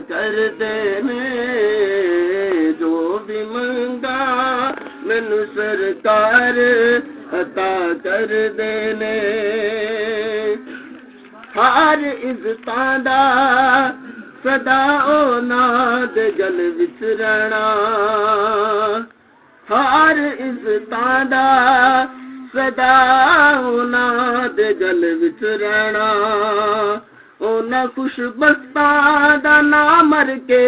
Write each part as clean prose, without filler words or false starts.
कर देने जो भी मंगा मैनू सरकार अता कर देने। हर इज्जतां दा सदा ओना दे गल विच रहना, हर इज्जतां दा सदा ओना दे गल विच रहना। ओना खुशबख्तां दा ना मर के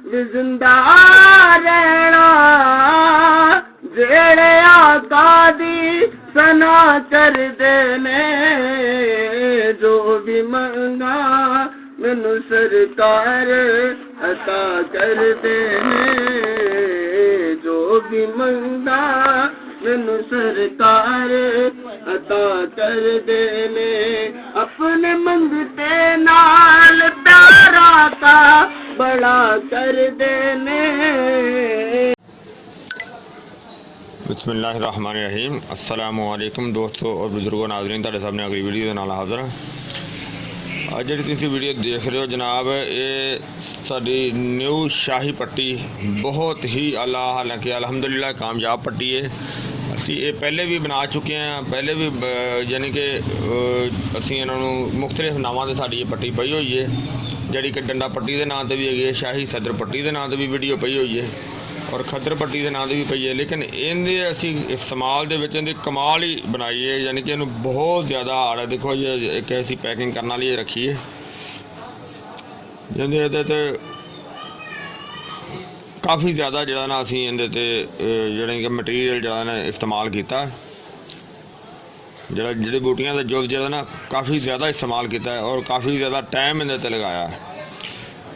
भी जिंदा रहना, जेड़े आका दी सना कर देने जो भी मंगा मैनू सरकार अता कर देने। जो भी मंगा मैनू सरकार अता कर देने। अपने मंगते नाल प्यारा का बड़ा कर देने। बिस्मिल्लाहिर्रहमानिर्रहीम। अस्सलामुअलैकुम दोस्तों और बुजुर्गों, नाज़रीन, तुहाडे सामने अगली वीडियो दे नाल हाज़र हां। ਅੱਜ ਜਿਹੜੀ ਤੁਸੀਂ ਵੀਡੀਓ ਦੇਖ ਰਹੇ ਹੋ ਜਨਾਬ, ਇਹ ਸਾਡੀ ਨਿਊ ਸ਼ਾਹੀ ਪੱਟੀ ਬਹੁਤ ਹੀ ਆਲਾ, ਹਾਲਾਂਕਿ ਅਲਹਮਦੁਲਿਲਾ ਕਾਮਯਾਬ ਪੱਟੀ ਹੈ। ਅਸੀਂ ਇਹ ਪਹਿਲੇ ਵੀ ਬਣਾ ਚੁੱਕੇ ਹਾਂ, ਪਹਿਲੇ ਵੀ ਯਾਨੀ ਕਿ ਅਸੀਂ ਇਹਨਾਂ ਨੂੰ ਮੁਖਤਲਿਫ ਨਾਵਾਂ 'ਤੇ ਸਾਡੀ ਇਹ ਪੱਟੀ ਪਈ ਹੋਈ ਹੈ, ਜਿਹੜੀ ਕਿ ਡੰਡਾ ਪੱਟੀ ਦੇ ਨਾਂ 'ਤੇ ਵੀ ਹੈਗੀ ਹੈ, ਸ਼ਾਹੀ ਸਦਰ ਪੱਟੀ ਦੇ ਨਾਂ 'ਤੇ ਵੀ ਵੀਡੀਓ ਪਈ ਹੋਈ ਹੈ और खद्दर पट्टी के नाम से भी पई है। लेकिन इनके असी इस्तेमाल के इनकी कमाल ही बनाई है, यानी कि इन्हू बहुत ज़्यादा हाड़ है। देखो जी एक ऐसी पैकिंग करने वाली रखी है जिंदे काफ़ी ज़्यादा जरा ना असी इहदे जड़े कि मटीरियल जरा ना इस्तेमाल किया, जड़ा जड़ी बूटियां का जुल जरा ना काफ़ी ज़्यादा इस्तेमाल किया है और काफ़ी ज़्यादा टाइम इहदे लगाया है।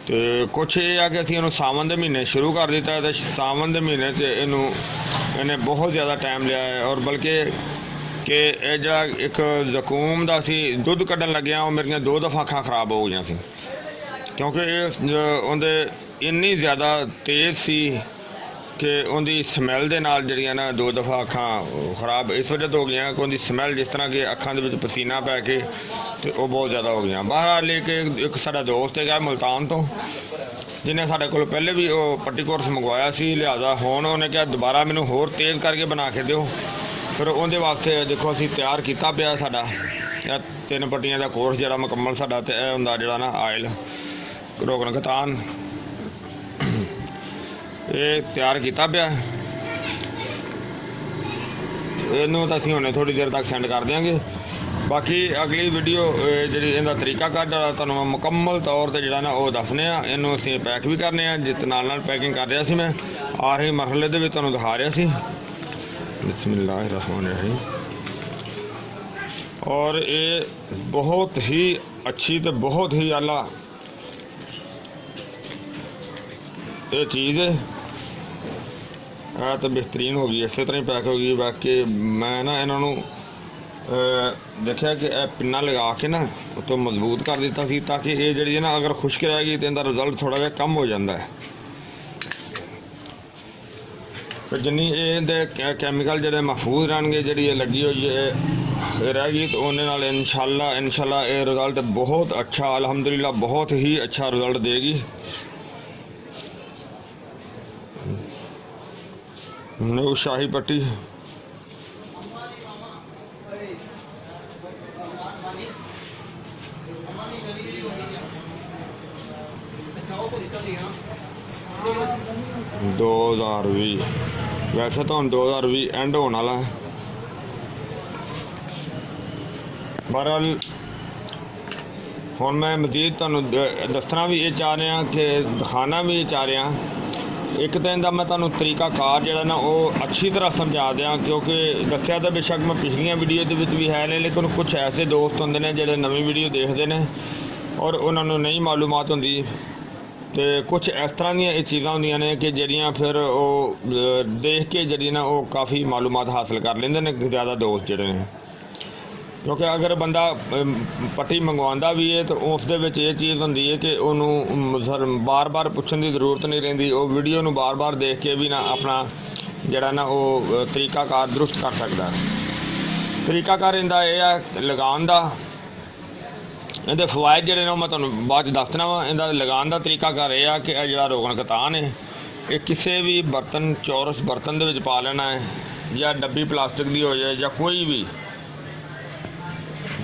तो कुछ ये है कि असी इन्हू सावन के महीने शुरू कर दिता है, तो सावन के महीने से इन्हें बहुत ज़्यादा टाइम लिया है। और बल्कि कि यह जरा एक जकूम का असी दुध कढ़न लगे वो मेरिया 2 दफ़ा अखां खराब हो गई सी, क्योंकि उन्हें इन्नी ज़्यादा तेज़ सी कि उनकी स्मैल के नाल जड़ियां ना 2 दफ़ा अखां खराब इस वजह तो हो गई कि उनकी स्मैल जिस तरह के अखां दे विच पसीना पै के तो वो बहुत ज़्यादा हो गई। बहरहाल लेके एक साडा दोस्त है मुल्तान तो, जिन्हें साढ़े को पहले भी वो पट्टी कोर्स मंगवाया सी, लिहाजा हुण उन्हें क्या दोबारा मैनू होर तेज़ करके बना के दो। फिर उनके वास्ते देखो असी तैयार किया पिया साडा 3 पट्टियां का कोर्स जरा मुकम्मल साडा ते हुंदा जड़ा ना आयल रोगन गतान ये तैयार किया पिया। इनू तो असीं हुणे थोड़ी देर तक सेंड कर देंगे। बाकी अगली वीडियो जी इनका तरीकाकार तुहानूं मुकम्मल तौर पर जो ना वो दसने इनू असीं पैक भी करने जित नाल पैकिंग कर रहा सी मैं आखिरी मरहले दे विच तुहानूं दिखा रहा सी। बिस्मिल्लाहिर्रहमानिर्रहीम। और ये बहुत ही अच्छी तो बहुत ही आला ये चीज़ है, तो बेहतरीन हो गई, इस तरह ही पैक हो गई। बाकी मैं ना इन्हों देखा कि पिन्ना लगा के ना तो मजबूत कर दिता सी, ताकि ये जी ना अगर खुश्क रहेगी तो इनका रिजल्ट थोड़ा जहा कम हो जाता है। तो जिन्नी ये कैमिकल जोड़े महफूज रहने जी लगी हुई है रहेगी तो उन्हें इंशाल्लाह ये रिजल्ट बहुत अच्छा अल्हम्दुलिल्लाह बहुत ही अच्छा रिजल्ट देगी। न्यू शाही पट्टी दो 2020 वैसे तो हम 2020 एंड होने वाला है। बहरहाल हुण मैं मजीद तुहानूं दसना भी ये चाह रहा कि दिखाना भी ये चाह रहा। एक तो इनका मैं तुहानूं तरीकाकार जो ना वो अच्छी तरह समझा दें, क्योंकि दस्या तो बेशक मैं पिछलियां वीडियो के भी है ने, लेकिन कुछ ऐसे दोस्त होंगे ने जो नवी वीडियो देखते हैं और उन्होंने नहीं मालूमात होंगी। तो कुछ इस तरह दी चीज़ां होंदियां ने कि जड़ियाँ फिर वो देख के जड़ी ना वो काफ़ी मालूमात हासिल कर लेंदे ने ज़्यादा दोस्त जड़े ने। क्योंकि अगर बंदा पट्टी मंगवाता भी है तो उस ये चीज़ होंदी है कि उन्होंने बार बार पूछने की ज़रूरत नहीं रही, वो वीडियो नूं बार बार देख के भी ना अपना जड़ा ना वो तरीकाकार दुरुस्त कर सकता है। तरीकाकार इनका यह है लगान का ਇਹਦੇ ਫਵਾਇਦ ਜਿਹੜੇ ਨੇ ਉਹ ਮੈਂ ਤੁਹਾਨੂੰ ਬਾਅਦ 'ਚ ਦੱਸਣਾ ਵਾ। ਇਹਦਾ ਲਗਾਉਣ ਦਾ ਤਰੀਕਾ ਘਰ ਇਹ ਆ ਕਿ ਇਹ ਜਿਹੜਾ ਰੋਗਨ ਕਤਾਨ ਹੈ ਇਹ ਕਿਸੇ ਵੀ ਬਰਤਨ, ਚੌਰਸ ਬਰਤਨ ਦੇ ਵਿੱਚ ਪਾ ਲੈਣਾ ਹੈ, ਜਾਂ ਡੱਬੀ ਪਲਾਸਟਿਕ ਦੀ ਹੋ ਜਾਏ ਜਾਂ ਕੋਈ ਵੀ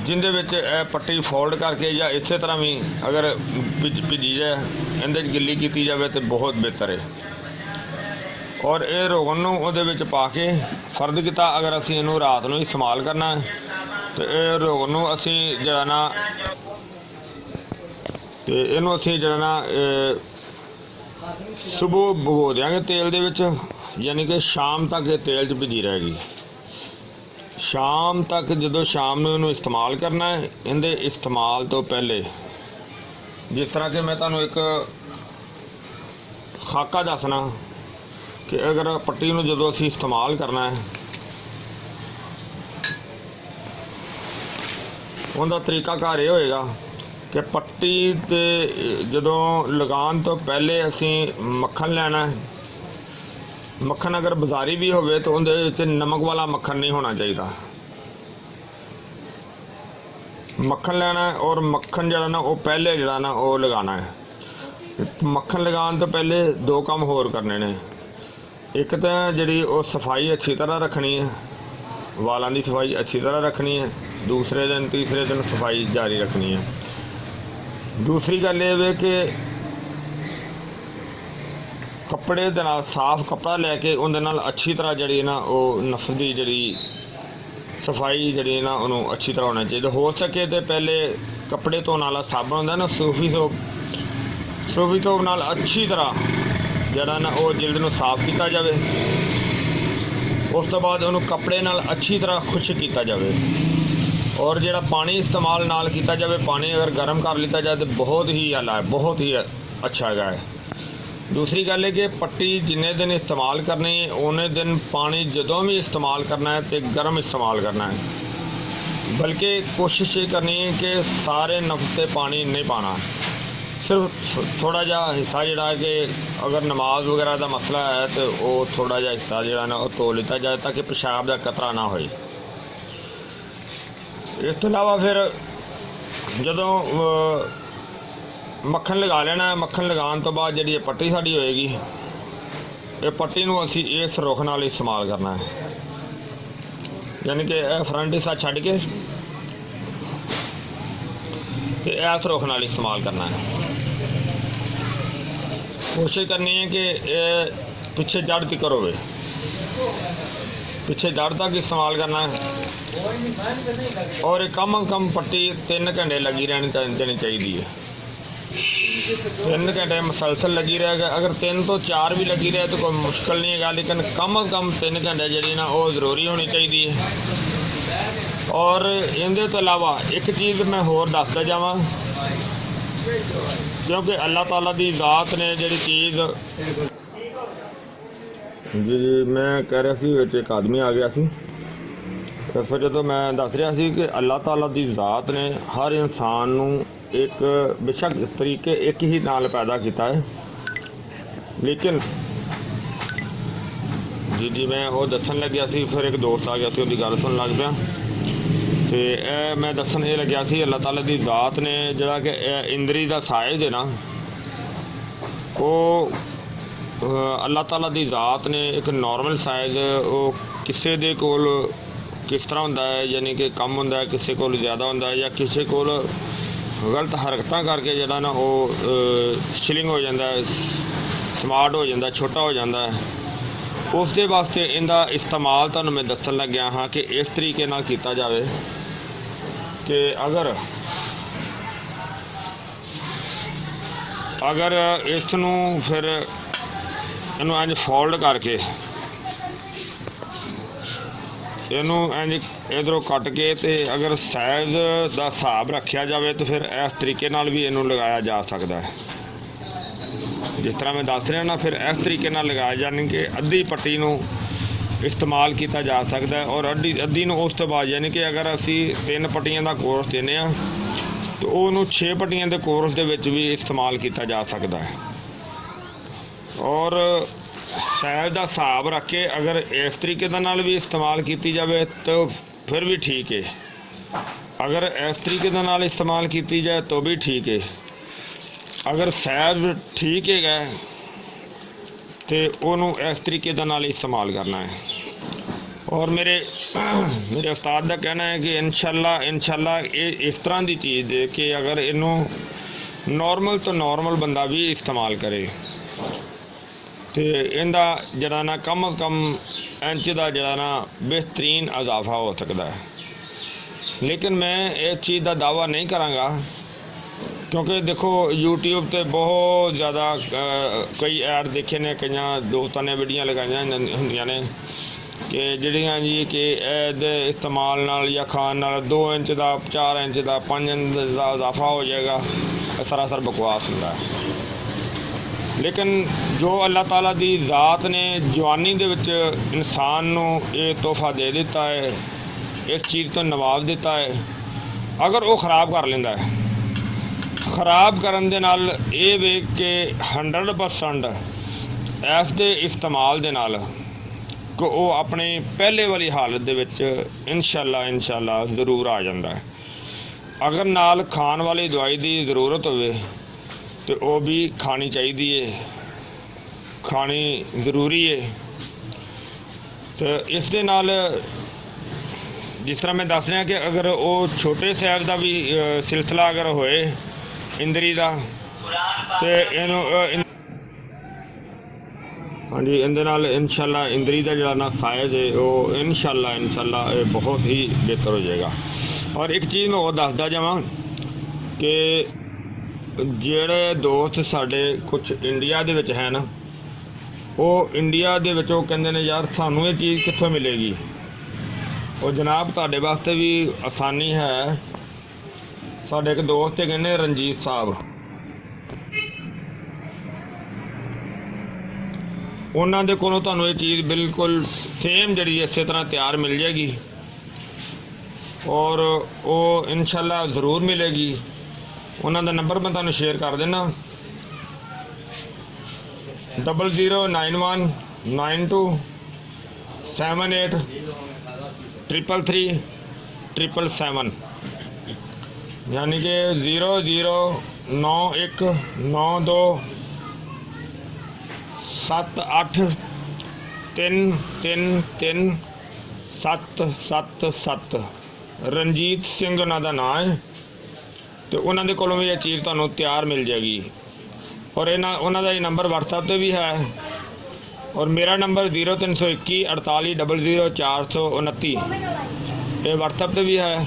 ਜਿੰਦੇ ਵਿੱਚ ਇਹ ਪੱਟੀ ਫੋਲਡ ਕਰਕੇ ਜਾਂ ਇਸੇ ਤਰ੍ਹਾਂ ਵੀ ਅਗਰ ਭਿੱਜੀ ਜਾਏ ਇਹਦੇ 'ਚ ਗਿੱਲੀ ਕੀਤੀ ਜਾਵੇ ਤਾਂ ਬਹੁਤ ਬਿਹਤਰ ਹੈ। ਔਰ ਇਹ ਰੋਗਨ ਨੂੰ ਉਹਦੇ ਵਿੱਚ ਪਾ ਕੇ ਫਰਜ਼ ਕੀਤਾ ਅਗਰ ਅਸੀਂ ਇਹਨੂੰ ਰਾਤ ਨੂੰ ਇਸਤੇਮਾਲ ਕਰਨਾ ਹੈ ਤੇ ਇਹ ਰੋਗਨ ਨੂੰ ਅਸੀਂ ਜਿਹੜਾ ਨਾ ਤੇ ਇਹਨੂੰ ਅਸੀਂ ਜਿਹੜਾ ਨਾ ਸੁਬਹ ਭਗੋ ਦਿਆਂਗੇ ਤੇਲ ਦੇ ਵਿੱਚ, ਯਾਨੀ ਕਿ ਸ਼ਾਮ ਤੱਕ ਇਹ ਤੇਲ 'ਚ ਭਿੱਜੀ ਰਹੇਗੀ। ਸ਼ਾਮ ਤੱਕ ਜਦੋਂ ਸ਼ਾਮ ਨੂੰ ਇਹਨੂੰ ਇਸਤੇਮਾਲ ਕਰਨਾ ਹੈ, ਇਹਦੇ ਇਸਤੇਮਾਲ ਤੋਂ ਪਹਿਲੇ ਜਿਸ ਤਰ੍ਹਾਂ ਕਿ ਮੈਂ ਤੁਹਾਨੂੰ ਇੱਕ ਖਾਕਾ ਦੱਸਣਾ ਕਿ ਅਗਰ ਪੱਟੀ ਨੂੰ ਜਦੋਂ ਅਸੀਂ ਇਸਤੇਮਾਲ ਕਰਨਾ ਹੈ ਉਹਦਾ ਤਰੀਕਾ ਘਰ ਇਹ ਹੋਏਗਾ ਕਿ ਪੱਟੀ 'ਤੇ ਜਦੋਂ ਲਗਾਉਣ ਤੋਂ ਪਹਿਲੇ ਅਸੀਂ ਮੱਖਣ ਲੈਣਾ ਹੈ। ਮੱਖਣ ਅਗਰ ਬਾਜ਼ਾਰੀ ਵੀ ਹੋਵੇ ਤਾਂ ਉਹਦੇ ਵਿੱਚ ਨਮਕ ਵਾਲਾ ਮੱਖਣ ਨਹੀਂ ਹੋਣਾ ਚਾਹੀਦਾ। ਮੱਖਣ ਲੈਣਾ ਹੈ ਔਰ ਮੱਖਣ ਜਿਹੜਾ ਨਾ ਉਹ ਪਹਿਲੇ ਜਿਹੜਾ ਨਾ ਉਹ ਲਗਾਉਣਾ ਹੈ। ਮੱਖਣ ਲਗਾਉਣ ਤੋਂ ਪਹਿਲੇ ਦੋ ਕੰਮ ਹੋਰ ਕਰਨੇ ਨੇ। ਇੱਕ ਤਾਂ ਜਿਹੜੀ ਉਹ ਸਫਾਈ ਅੱਛੀ ਤਰ੍ਹਾਂ ਰੱਖਣੀ ਹੈ, ਵਾਲਾਂ ਦੀ ਸਫਾਈ ਅੱਛੀ ਤਰ੍ਹਾਂ ਰੱਖਣੀ ਹੈ। ਦੂਸਰੇ ਦਿਨ ਤੀਸਰੇ ਦਿਨ ਸਫਾਈ ਜਾਰੀ ਰੱਖਣੀ ਹੈ। ਦੂਸਰੀ ਗੱਲ ਇਹ ਵੇ ਕਿ ਕੱਪੜੇ ਦੇ ਨਾਲ ਸਾਫ਼ ਕੱਪੜਾ ਲੈ ਕੇ ਉਹਦੇ ਨਾਲ ਅੱਛੀ ਤਰ੍ਹਾਂ ਜਿਹੜੀ ਨਾ ਉਹ ਨਫਸ ਦੀ ਜਿਹੜੀ ਸਫਾਈ ਜਿਹੜੀ ਨਾ ਉਹਨੂੰ ਅੱਛੀ ਤਰ੍ਹਾਂ ਹੋਣਾ ਚਾਹੀਦਾ। ਹੋ ਸਕੇ ਤਾਂ ਪਹਿਲੇ ਕੱਪੜੇ ਧੋਣ ਵਾਲਾ ਸਾਬਣ ਹੁੰਦਾ ਨਾ ਸੂਫੀ ਸੋਪ ਨਾਲ ਅੱਛੀ ਤਰ੍ਹਾਂ ਜਿਹੜਾ ਨਾ ਉਹ ਜਿਲਦ ਨੂੰ ਸਾਫ਼ ਕੀਤਾ ਜਾਵੇ। ਉਸ ਤੋਂ ਬਾਅਦ ਉਹਨੂੰ ਕੱਪੜੇ ਨਾਲ ਅੱਛੀ ਤਰ੍ਹਾਂ ਖੁਸ਼ਕ ਕੀਤਾ ਜਾਵੇ ਔਰ ਜਿਹੜਾ ਪਾਣੀ ਇਸਤੇਮਾਲ ਨਾਲ ਕੀਤਾ ਜਾਵੇ, ਪਾਣੀ ਅਗਰ ਗਰਮ ਕਰ ਲਿੱਤਾ ਜਾਏ ਤਾਂ ਬਹੁਤ ਹੀ ਆਲਾ ਹੈ, ਬਹੁਤ ਹੀ ਅੱਛਾ ਹੈਗਾ ਹੈ। ਦੂਸਰੀ ਗੱਲ ਹੈ ਕਿ ਪੱਟੀ ਜਿੰਨੇ ਦਿਨ ਇਸਤੇਮਾਲ ਕਰਨੀ ਹੈ ਉਹਨੇ ਦਿਨ ਪਾਣੀ ਜਦੋਂ ਵੀ ਇਸਤੇਮਾਲ ਕਰਨਾ ਹੈ ਤੇ ਗਰਮ ਇਸਤੇਮਾਲ ਕਰਨਾ ਹੈ। ਬਲਕਿ ਕੋਸ਼ਿਸ਼ ਇਹ ਕਰਨੀ ਹੈ ਕਿ ਸਾਰੇ ਨਫਸ 'ਤੇ ਪਾਣੀ ਨਹੀਂ ਪਾਣਾ, ਸਿਰਫ ਥੋੜਾ ਜਿਹਾ ਹਿੱਸਾ ਜਿਹੜਾ ਕਿ ਅਗਰ ਨਮਾਜ਼ ਵਗੈਰਾ ਦਾ ਮਸਲਾ ਹੈ ਤਾਂ ਉਹ ਥੋੜਾ ਜਿਹਾ ਹਿੱਸਾ ਜਿਹੜਾ ਨਾ ਉਹ ਧੋ ਲਿੱਤਾ ਜਾਏ ਤਾਂ ਕਿ ਪਿਸ਼ਾਬ ਦਾ ਕਤਰਾ ਨਾ ਹੋਏ। ਇਸ ਤੋਂ ਇਲਾਵਾ ਫਿਰ ਜਦੋਂ ਮੱਖਣ ਲਗਾ ਲੈਣਾ, ਮੱਖਣ ਲਗਾਉਣ ਤੋਂ ਬਾਅਦ ਜਿਹੜੀ ਇਹ ਪੱਟੀ ਸਾਡੀ ਹੋਏਗੀ, ਇਹ ਪੱਟੀ ਨੂੰ ਅਸੀਂ ਇਸ ਰੁੱਖ ਨਾਲ ਇਸਤੇਮਾਲ ਕਰਨਾ ਹੈ। ਯਾਨੀ ਕਿ ਇਹ ਫਰੰਟ ਹਿੱਸਾ ਛੱਡ ਕੇ ਤੇ ਇਸ ਰੁੱਖ ਨਾਲ ਇਸਤੇਮਾਲ ਕਰਨਾ ਹੈ। ਕੋਸ਼ਿਸ਼ ਕਰਨੀ ਹੈ ਕਿ ਇਹ ਪਿੱਛੇ ਜੜ ਤੱਕ ਹੋਵੇ, ਪਿੱਛੇ ਜੜ ਤੱਕ ਇਸਤੇਮਾਲ ਕਰਨਾ ਹੈ। ਔਰ ਕਮ ਅਜ਼ ਕਮ ਪੱਟੀ 3 ਘੰਟੇ ਲੱਗੀ ਰਹਿਣੀ ਚਾਹੀਦੀ ਹੈ। 3 ਘੰਟੇ ਮਸਲਸਲ ਲੱਗੀ ਰਹੇਗਾ। ਅਗਰ 3 ਤੋਂ 4 ਵੀ ਲੱਗੀ ਰਹੇ ਤਾਂ ਕੋਈ ਮੁਸ਼ਕਿਲ ਨਹੀਂ ਹੈਗਾ, ਲੇਕਿਨ ਕਮ ਅਜ਼ ਕਮ 3 ਘੰਟੇ ਜਿਹੜੀ ਨਾ ਉਹ ਜ਼ਰੂਰੀ ਹੋਣੀ ਚਾਹੀਦੀ ਹੈ। ਔਰ ਇਹਦੇ ਤੋਂ ਇਲਾਵਾ ਇੱਕ ਚੀਜ਼ ਮੈਂ ਹੋਰ ਦੱਸਦਾ ਜਾਵਾਂ, ਕਿਉਂਕਿ ਅੱਲਾਹ ਤਾਲਾ ਦੀ ਜ਼ਾਤ ਨੇ ਜਿਹੜੀ ਚੀਜ਼ ਜੀ ਮੈਂ ਕਹਿ ਰਿਹਾ ਸੀ ਵਿੱਚ ਇੱਕ ਆਦਮੀ ਆ ਗਿਆ ਸੀ, ਫਿਰ ਜਦੋਂ ਮੈਂ ਦੱਸ ਰਿਹਾ ਸੀ ਕਿ ਅੱਲਾਹ ਤਾਲਾ ਦੀ ਜ਼ਾਤ ਨੇ ਹਰ ਇਨਸਾਨ ਨੂੰ ਇੱਕ ਬੇਸ਼ੱਕ ਤਰੀਕੇ ਇੱਕ ਹੀ ਨਾਲ ਪੈਦਾ ਕੀਤਾ ਹੈ, ਲੇਕਿਨ ਜੀ ਮੈਂ ਉਹ ਦੱਸਣ ਲੱਗਿਆ ਸੀ, ਫਿਰ ਇੱਕ ਦੋਸਤ ਆ ਗਿਆ ਸੀ, ਉਹਦੀ ਗੱਲ ਸੁਣਨ ਲੱਗ ਪਿਆ ਤੇ ਇਹ ਮੈਂ ਦੱਸਣ ਇਹ ਲੱਗਿਆ ਸੀ ਅੱਲਾਹ ਤਾਲਾ ਦੀ ਜ਼ਾਤ ਨੇ ਜਿਹੜਾ ਕਿ ਇੰਦਰੀ ਦਾ ਸਾਇਜ਼ ਹੈ ਨਾ ਉਹ ਅੱਲਾਹ ਤਾਲਾ ਦੀ ਜ਼ਾਤ ਨੇ ਇੱਕ ਨੋਰਮਲ ਸਾਈਜ਼ ਉਹ ਕਿਸੇ ਦੇ ਕੋਲ ਕਿਸ ਤਰ੍ਹਾਂ ਹੁੰਦਾ ਹੈ, ਯਾਨੀ ਕਿ ਕਮ ਹੁੰਦਾ ਹੈ, ਕਿਸੇ ਕੋਲ ਜ਼ਿਆਦਾ ਹੁੰਦਾ ਹੈ, ਜਾਂ ਕਿਸੇ ਕੋਲ ਗਲਤ ਹਰਕਤਾਂ ਕਰਕੇ ਜਿਹੜਾ ਨਾ ਉਹ ਸ਼ਿਲਿੰਗ ਹੋ ਜਾਂਦਾ ਹੈ, ਸਮਾਰਟ ਹੋ ਜਾਂਦਾ, ਛੋਟਾ ਹੋ ਜਾਂਦਾ ਹੈ। ਉਸ ਦੇ ਵਾਸਤੇ ਇਹਦਾ ਇਸਤੇਮਾਲ ਤੁਹਾਨੂੰ ਮੈਂ ਦੱਸਣ ਲੱਗਿਆ ਹਾਂ ਕਿ ਇਸ ਤਰੀਕੇ ਨਾਲ ਕੀਤਾ ਜਾਵੇ ਕਿ ਅਗਰ ਇਸ ਨੂੰ ਫਿਰ ਇਹਨੂੰ ਇੰਝ ਫੋਲਡ ਕਰਕੇ ਇਹਨੂੰ ਇੰਝ ਇੱਧਰੋਂ ਕੱਟ ਕੇ ਤੇ ਅਗਰ ਸਾਈਜ਼ ਦਾ ਹਿਸਾਬ ਰੱਖਿਆ ਜਾਵੇ ਤਾਂ ਫਿਰ ਇਸ ਤਰੀਕੇ ਨਾਲ ਵੀ ਇਹਨੂੰ ਲਗਾਇਆ ਜਾ ਸਕਦਾ ਹੈ। ਜਿਸ ਤਰ੍ਹਾਂ ਮੈਂ ਦੱਸ ਰਿਹਾ ਨਾ, ਫਿਰ ਇਸ ਤਰੀਕੇ ਨਾਲ ਲਗਾਇਆ, ਯਾਨੀ ਕਿ ਅੱਧੀ ਪੱਟੀ ਨੂੰ ਇਸਤੇਮਾਲ ਕੀਤਾ ਜਾ ਸਕਦਾ ਹੈ ਔਰ ਅੱਧੀ ਨੂੰ ਉਸ ਤੋਂ ਬਾਅਦ, ਯਾਨੀ ਕਿ ਅਗਰ ਅਸੀਂ 3 ਪੱਟੀਆਂ ਦਾ ਕੋਰਸ ਦਿੰਦੇ ਹਾਂ ਤਾਂ ਉਹਨੂੰ 6 ਪੱਟੀਆਂ ਦੇ ਕੋਰਸ ਦੇ ਵਿੱਚ ਵੀ ਇਸਤੇਮਾਲ ਕੀਤਾ ਜਾ ਸਕਦਾ ਹੈ। ਔਰ ਸਾਈਜ਼ ਦਾ ਹਿਸਾਬ ਰੱਖ ਕੇ ਅਗਰ ਇਸ ਤਰੀਕੇ ਦੇ ਨਾਲ ਵੀ ਇਸਤੇਮਾਲ ਕੀਤੀ ਜਾਵੇ ਤਾਂ ਫਿਰ ਵੀ ਠੀਕ ਹੈ। अगर इस तरीके दे नाल इस्तेमाल की जाए तो भी ठीक है। अगर सैज ठीक है तो उन्होंने इस तरीके दे नाल इस्तेमाल करना है। और मेरे मेरे उस्ताद का कहना है कि इंशाल्लाह ये इस तरह की चीज़ है कि अगर इनू नॉर्मल तो नॉर्मल बंदा भी इस्तेमाल करे तो इनका जरा ना कम अज़ कम इंच का जरा ना बेहतरीन इजाफा हो सकता है। लेकिन मैं इस चीज़ का दावा नहीं कराँगा क्योंकि देखो यूट्यूब पे बहुत ज़्यादा कई ऐड देखे ने, कई दोस्तों ने वीडियो लगाई होंदियां ने कि जड़ियाँ जी कि इस्तेमाल नाल या खान नाल 2 इंच का 4 इंच का 5 इंच का इजाफा हो जाएगा। सरासर बकवास होंदा है। लेकिन जो अल्लाह ताला दी ज़ात ने जवानी दे विच इंसान नूं ये तोहफा दे दिता है, इस चीज़ तो नवाज दिता है, अगर वो ख़राब कर लेंदा है, ख़राब करन दे नाल ये वेख के 100% इस दे इस्तेमाल दे नाल कि वो अपने पहले वाली हालत दे विच इंशाल्लाह ज़रूर आ जाता है। अगर नाल खान वाली दवाई की ज़रूरत होवे तो वो भी खानी चाहिए है, खानी ज़रूरी है। तो इस दे नाल जिस तरह मैं दस रहा कि अगर वो छोटे साइज का भी सिलसिला अगर होए इंदरी का तो इनू हाँ जी इहदे नाल इंशाल्लाह इंदरी का जरा ना साइज है वो इंशाल्लाह बहुत ही बेहतर हो जाएगा। और एक चीज़ मैं और दसदा जावां कि जेड़े दोस्त साडे कुछ इंडिया दे विच हैं ना, वो इंडिया दे विच वो कहंदे ने यार सानू ये चीज़ कित्थों मिलेगी। और जनाब तुहाडे वास्ते भी आसानी है। साडे एक दोस्त है ने रंजीत साहब, उन्होंने दे कोलों तुहानू ये चीज़ बिल्कुल सेम जड़ी इस तरह तैयार मिल जाएगी और वो इंशाल्लाह ज़रूर मिलेगी। उन्होंने नंबर मैं तुहानू शेयर कर देना 0091 92 78 333 777 यानी कि 0091 92 78 333 777 रंजीत सिंह उन्हों का नाम है। तो उन्होंने कोलों भी यह चीज़ तुहानू तैयार मिल जाएगी। और उन्हों का नंबर व्हाट्सएप पे भी है और मेरा नंबर 0321 48 00 429 ये व्हाट्सएप पे भी है।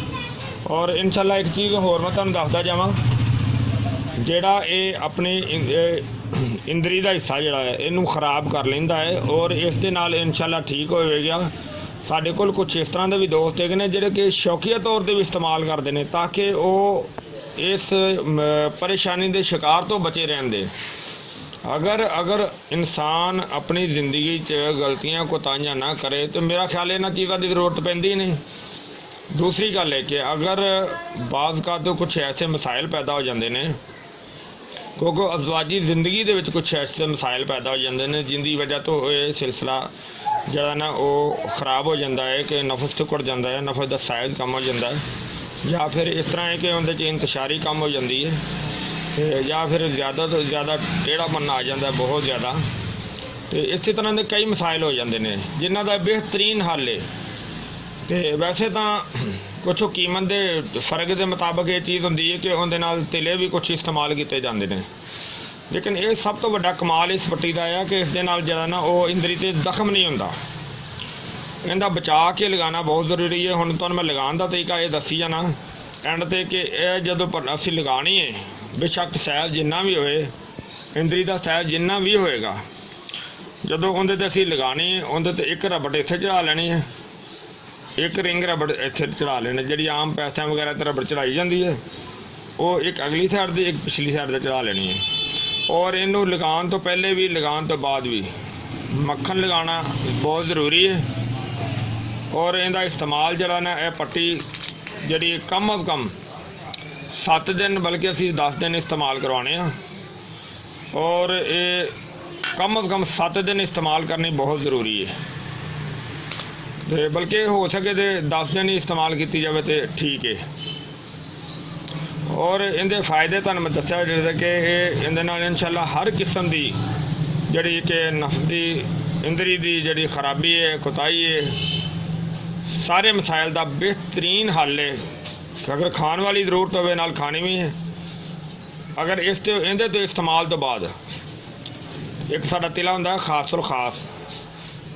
और इंशाल्लाह एक चीज़ होर मैं तुहानू दसदा जावां जेड़ा ये अपनी इंदरी का हिस्सा जोड़ा है इनू खराब कर लेंदा है और इस दे नाल इंशाल्लाह ठीक होएगा। साडे कोल कुछ इस तरह के भी दोस्त है ने जिहड़े कि शौकीया तौर पर भी इस्तेमाल करते हैं ताकि वो इस परेशानी के शिकार तो बचे रहन दे। अगर इंसान अपनी ज़िंदगी च गलतियां कोताहियां ना करे तो मेरा ख्याल इन्हां चीज़ों की ज़रूरत पैंदी ही नहीं। दूसरी गल है कि अगर बाज़ का तो कुछ ऐसे मसाइल पैदा हो जाते हैं क्योंकि अजवाजी ज़िंदगी दे विच कुछ ऐसे मसाइल पैदा हो जाते हैं जिंदी वजह तो ये सिलसिला जरा ना वो ख़राब हो जाता है कि नफस टुकड़ जाता है, नफस का साइज़ कम हो जाता है या फिर इस तरह है कि उनके इंतशारी कम हो जाती है या फिर ज़्यादा तो ज़्यादा टेढ़ापन आ जाता है बहुत ज़्यादा। तो इस तरह के कई मसाइल हो जाते हैं जिन्हों का बेहतरीन हल है। तो वैसे तो कुछ कीमत के फर्क के मुताबिक ये चीज़ होंगी है कि उनके नाल तिले भी कुछ इस्तेमाल किए जाते हैं। लेकिन ये सब तो बड़ा कमाल इस पट्टी का है कि इस दे नाल जरा ना वो इंदरी ते जख्म नहीं होंदा। इनका बचा के लगाना बहुत ज़रूरी है। हुण तुहानूं मैं लगाने का तरीका ये दसी जाना एंड ते कि यह जदों असीं लगानी है बेशक सैज जिन्ना भी होए इंदरी का सैज जिन्ना भी होएगा जदों उहदे ते असीं लगानी है उहदे ते एक रबड़ इत्थे चढ़ा लेनी है, एक रिंग रबड़ इत्थे चढ़ा लेने जी आम पैसों वगैरह ते रबड़ चढ़ाई जाती है वो एक अगली साइड से एक पिछली साइड से चढ़ा लेनी है। और इनू लगाने तो पहले भी लगाने तो बाद भी मक्खन लगाना बहुत ज़रूरी है। और इनका इस्तेमाल जरा ना यह पट्टी जी कम अज़ कम 7 दिन बल्कि असी 10 दिन इस्तेमाल करवाने और ये कम अज़ कम 7 दिन इस्तेमाल करनी बहुत ज़रूरी है। तो बल्कि हो सके तो 10 दिन ही इस्तेमाल की जाए तो ठीक है। और इनके फायदे तुहानूं मैं दस्सिया जिहड़े कि इहदे नाल इंशाअल्लाह हर किस्म की जिहड़ी कि नफ्स दी इंदरी दी जिहड़ी खराबी है कोताही है सारे मसाइल का बेहतरीन हल है कि अगर खाण वाली जरूरत होवे नाल खानी भी है। अगर इहदे तो इस्तेमाल तो बाद एक साडा तिला हुंदा खास और खास,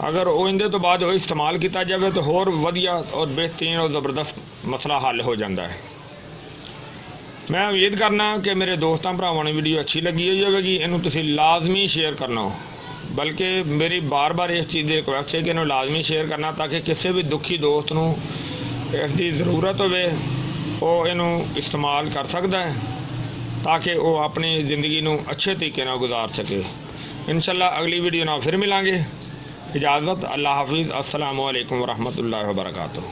अगर वो इहदे तो बाद इस्तेमाल किया जाए तो होर वधिया और बेहतरीन और ज़बरदस्त मसला हल हो जाता है। मैं उम्मीद करना कि मेरे दोस्तों भरावां नूं वीडियो अच्छी लगी होगी, इनू तुसीं लाजमी शेयर करना, बल्कि मेरी बार बार इस चीज़ की रिक्वेस्ट है कि इन्हूं लाजमी शेयर करना ताकि किसी भी दुखी दोस्त नूं इसकी ज़रूरत होवे वो इनू इस्तेमाल कर सकता है ताकि वो अपनी ज़िंदगी नूं अच्छे तरीके नाल गुजार सके। इंशाअल्लाह अगली वीडियो नाल फिर मिलांगे। इजाज़त, अल्लाह हाफिज़, अस्सलामु अलैकुम वरहमतुल्लाहि वबरकातुहू।